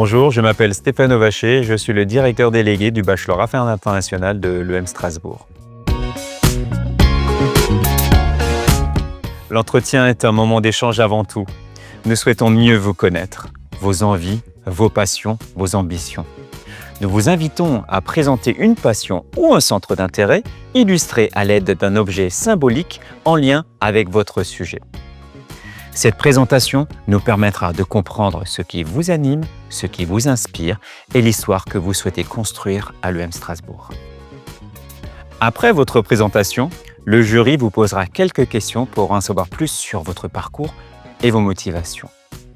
Bonjour, je m'appelle Stéphane Ovaché, je suis le directeur délégué du Bachelor Affaires internationales de l'EM Strasbourg. L'entretien est un moment d'échange avant tout. Nous souhaitons mieux vous connaître, vos envies, vos passions, vos ambitions. Nous vous invitons à présenter une passion ou un centre d'intérêt illustré à l'aide d'un objet symbolique en lien avec votre sujet. Cette présentation nous permettra de comprendre ce qui vous anime, ce qui vous inspire et l'histoire que vous souhaitez construire à l'EM Strasbourg. Après votre présentation, le jury vous posera quelques questions pour en savoir plus sur votre parcours et vos motivations.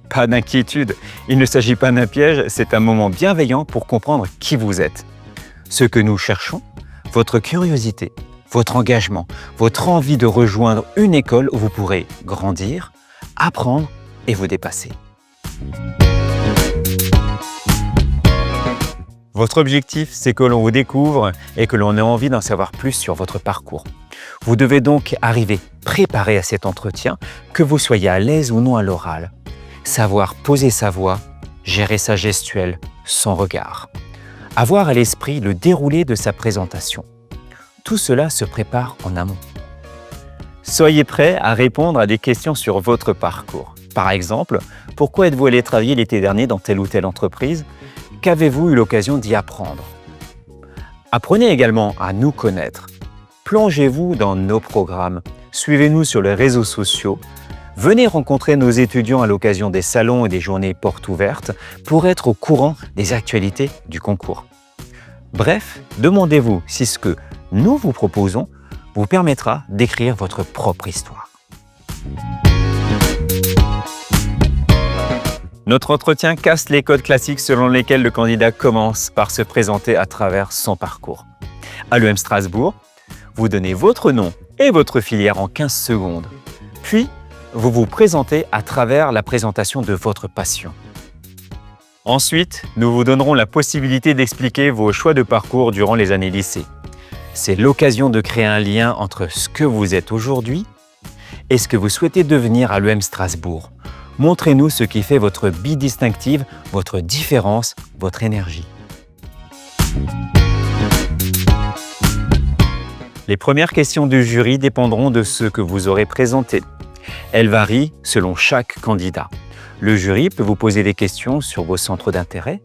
Pas d'inquiétude, il ne s'agit pas d'un piège, c'est un moment bienveillant pour comprendre qui vous êtes. Ce que nous cherchons, votre curiosité, votre engagement, votre envie de rejoindre une école où vous pourrez grandir, apprendre et vous dépasser. Votre objectif, c'est que l'on vous découvre et que l'on ait envie d'en savoir plus sur votre parcours. Vous devez donc arriver préparé à cet entretien, que vous soyez à l'aise ou non à l'oral. Savoir poser sa voix, gérer sa gestuelle, son regard. Avoir à l'esprit le déroulé de sa présentation. Tout cela se prépare en amont. Soyez prêt à répondre à des questions sur votre parcours. Par exemple, pourquoi êtes-vous allé travailler l'été dernier dans telle ou telle entreprise? Qu'avez-vous eu l'occasion d'y apprendre? Apprenez également à nous connaître. Plongez-vous dans nos programmes. Suivez-nous sur les réseaux sociaux. Venez rencontrer nos étudiants à l'occasion des salons et des journées portes ouvertes pour être au courant des actualités du concours. Bref, demandez-vous si ce que nous vous proposons vous permettra d'écrire votre propre histoire. Notre entretien casse les codes classiques selon lesquels le candidat commence par se présenter à travers son parcours. À l'EM Strasbourg, vous donnez votre nom et votre filière en 15 secondes. Puis, vous vous présentez à travers la présentation de votre passion. Ensuite, nous vous donnerons la possibilité d'expliquer vos choix de parcours durant les années lycée. C'est l'occasion de créer un lien entre ce que vous êtes aujourd'hui et ce que vous souhaitez devenir à l'EM Strasbourg. Montrez-nous ce qui fait votre bidistinctive, votre différence, votre énergie. Les premières questions du jury dépendront de ce que vous aurez présenté. Elles varient selon chaque candidat. Le jury peut vous poser des questions sur vos centres d'intérêt,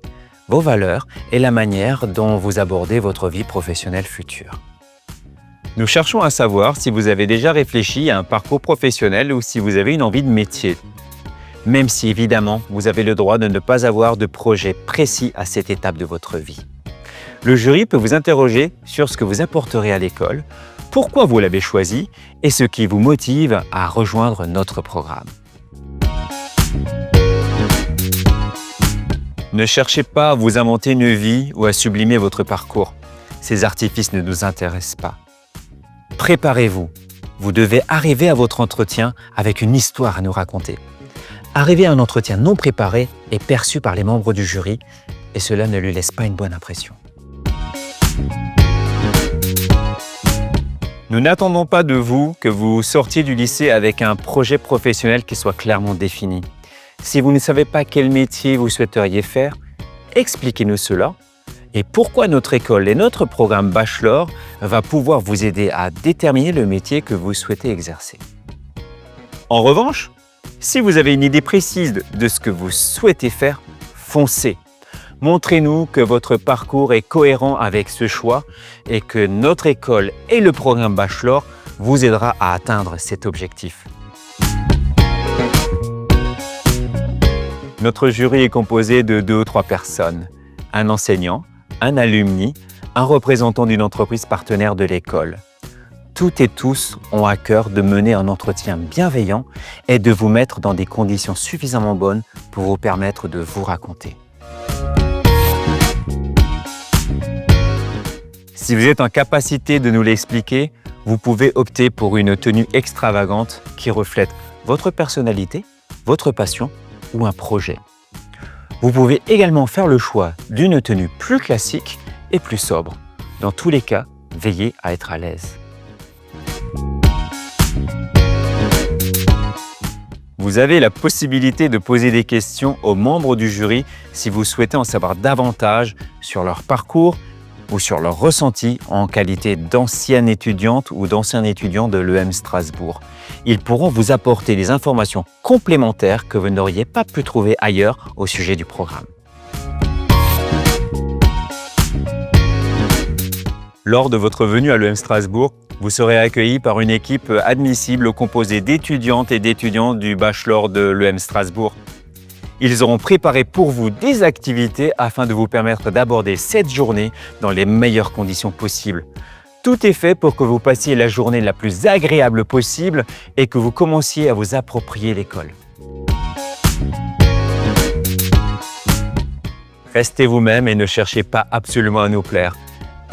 vos valeurs et la manière dont vous abordez votre vie professionnelle future. Nous cherchons à savoir si vous avez déjà réfléchi à un parcours professionnel ou si vous avez une envie de métier. Même si évidemment, vous avez le droit de ne pas avoir de projet précis à cette étape de votre vie. Le jury peut vous interroger sur ce que vous apporterez à l'école, pourquoi vous l'avez choisi et ce qui vous motive à rejoindre notre programme. Ne cherchez pas à vous inventer une vie ou à sublimer votre parcours. Ces artifices ne nous intéressent pas. Préparez-vous. Vous devez arriver à votre entretien avec une histoire à nous raconter. Arriver à un entretien non préparé est perçu par les membres du jury et cela ne lui laisse pas une bonne impression. Nous n'attendons pas de vous que vous sortiez du lycée avec un projet professionnel qui soit clairement défini. Si vous ne savez pas quel métier vous souhaiteriez faire, expliquez-nous cela et pourquoi notre école et notre programme Bachelor va pouvoir vous aider à déterminer le métier que vous souhaitez exercer. En revanche, si vous avez une idée précise de ce que vous souhaitez faire, foncez. Montrez-nous que votre parcours est cohérent avec ce choix et que notre école et le programme Bachelor vous aidera à atteindre cet objectif. Notre jury est composé de 2 ou 3 personnes, un enseignant, un alumni, un représentant d'une entreprise partenaire de l'école. Toutes et tous ont à cœur de mener un entretien bienveillant et de vous mettre dans des conditions suffisamment bonnes pour vous permettre de vous raconter. Si vous êtes en capacité de nous l'expliquer, vous pouvez opter pour une tenue extravagante qui reflète votre personnalité, votre passion ou un projet. Vous pouvez également faire le choix d'une tenue plus classique et plus sobre. Dans tous les cas, veillez à être à l'aise. Vous avez la possibilité de poser des questions aux membres du jury si vous souhaitez en savoir davantage sur leur parcours ou sur leur ressenti en qualité d'ancienne étudiante ou d'ancien étudiant de l'EM Strasbourg. Ils pourront vous apporter des informations complémentaires que vous n'auriez pas pu trouver ailleurs au sujet du programme. Lors de votre venue à l'EM Strasbourg, vous serez accueilli par une équipe admissible composée d'étudiantes et d'étudiants du bachelor de l'EM Strasbourg. Ils auront préparé pour vous des activités afin de vous permettre d'aborder cette journée dans les meilleures conditions possibles. Tout est fait pour que vous passiez la journée la plus agréable possible et que vous commenciez à vous approprier l'école. Restez vous-même et ne cherchez pas absolument à nous plaire.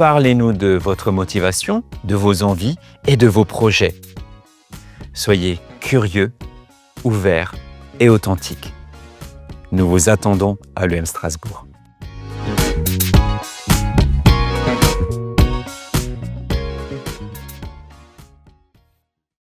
Parlez-nous de votre motivation, de vos envies et de vos projets. Soyez curieux, ouverts et authentiques. Nous vous attendons à l'EM Strasbourg.